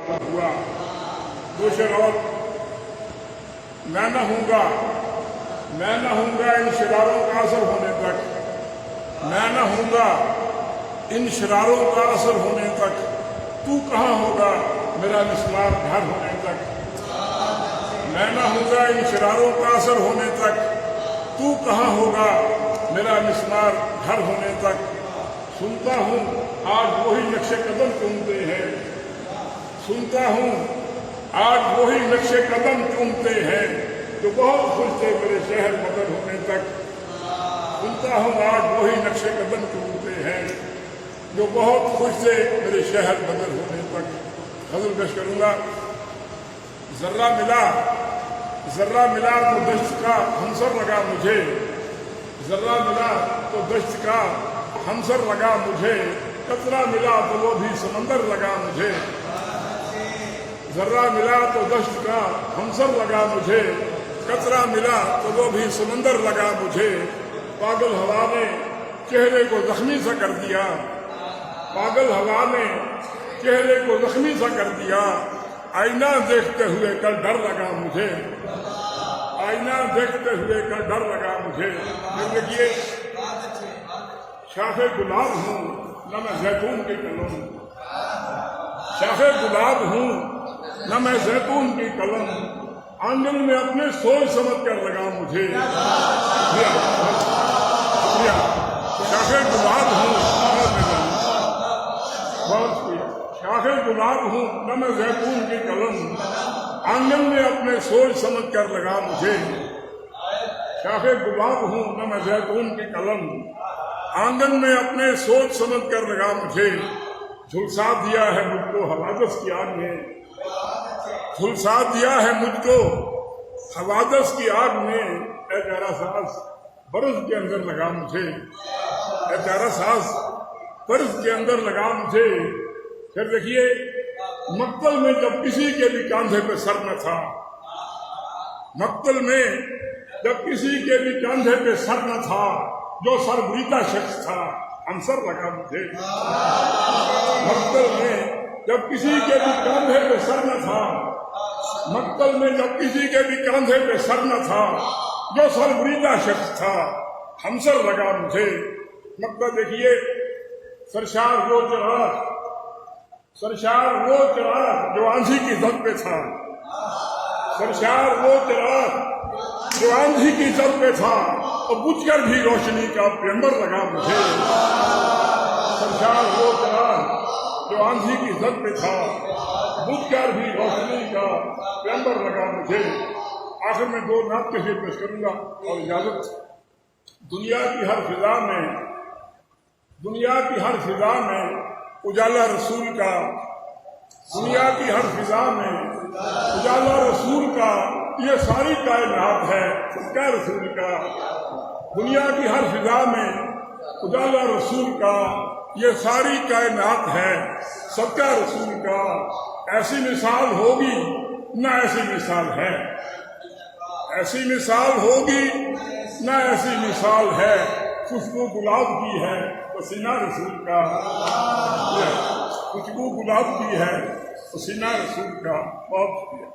हुआ। दो शेर और। मैं न हूँगा इन शरारों का असर होने तक, मैं न हूँगा इन शरारों का असर होने तक, तू कहाँ होगा मेरा मिसमार घर होने तक। मैं न हूँगा इन शरारों का असर होने तक, तू कहाँ होगा मेरा मिसमार घर होने तक। सुनता हूँ आज वही नक्शे कदम चूमते हैं, सुनता हूँ आज वही नक्शे कदम चूमते हैं जो बहुत खुश थे मेरे शहर बदर होने तक। सुनता हूँ आज वही नक्शे कदम चूमते हैं जो बहुत खुश थे मेरे शहर बदर होने तक। गज़ल पेश करूँगा। जर्रा मिला तो दश्त का हमसर लगा मुझे, जर्रा मिला तो दश्त का हमसर लगा मुझे, कतरा मिला तो वो भी समंदर लगा मुझे। जर्रा मिला तो दश्त का हमसर लगा मुझे, कतरा मिला तो वो भी समंदर लगा मुझे। पागल हवा ने चेहरे को जख्मी सा कर दिया, पागल हवा ने चेहरे को जख्मी सा कर दिया। आईना देखते हुए कल डर लगा मुझे, आईना देखते हुए कल डर लगा मुझे। देखिए, शाखे गुलाब हूँ न मैं जैतून की कलम, शाखे गुलाब हूँ न मैं जैतून की कलम, आंगन में अपने सोच समझ कर लगा मुझे। शाखे गुलाब हूँ, शाखे गुलाब हूँ न मैं जैतून की कलम, आंगन में अपने सोच समझ कर लगा मुझे। शाखे गुलाब हूँ न मैं जैतून की कलम, आंगन में अपने सोच समझ कर लगा मुझे। झुलसा दिया है मुझको हवादस की आग ने, झुलसा दिया है मुझको हवादस की आग ने। ए प्यारा साज बर्फ के अंदर लगा मुझे, ए प्यारा साज बर्फ के अंदर लगा मुझे। फिर देखिए, मक्तल में जब किसी के भी कांधे पे सर न था, मक्तल में जब किसी के भी कांधे पे सर न था, जो सरबरीता शख्स था हमसर लगा मुझे। मक्तल में जब किसी के भी कांधे पे सर न था, मक्तल में जब किसी के भी कांधे पे सर न था, जो सरबरीता शख्स था हमसर लगा मुझे। मक्तल देखिए, सरशार वो चिराग जो आंधी की जद पे था, सरशार वो चिराग जो आंधी की जद पे था, और बुझकर भी रोशनी का पैगंबर लगा मुझे। सरशार वो चिराग जो आंधी की जद पे था, बुझकर भी रोशनी का पैगंबर लगा मुझे। आखिर में दो नात के लिए पेश करूंगा और इजाजत। दुनिया की हर फिजा में उजाला रसूल का, दुनिया की हर फिजा में उजाला रसूल का, ये सारी कायनात है सबका रसूल का। दुनिया की हर फिजा में उजाला रसूल का, ये सारी कायनात है सबका रसूल का। ऐसी मिसाल होगी ना ऐसी मिसाल है, ऐसी मिसाल होगी ना ऐसी मिसाल है। खुशबू गुलाब की है पसीना रसूल का, खुशबू गुलाब की है पसीना रसूल का। बहुत शुक्रिया।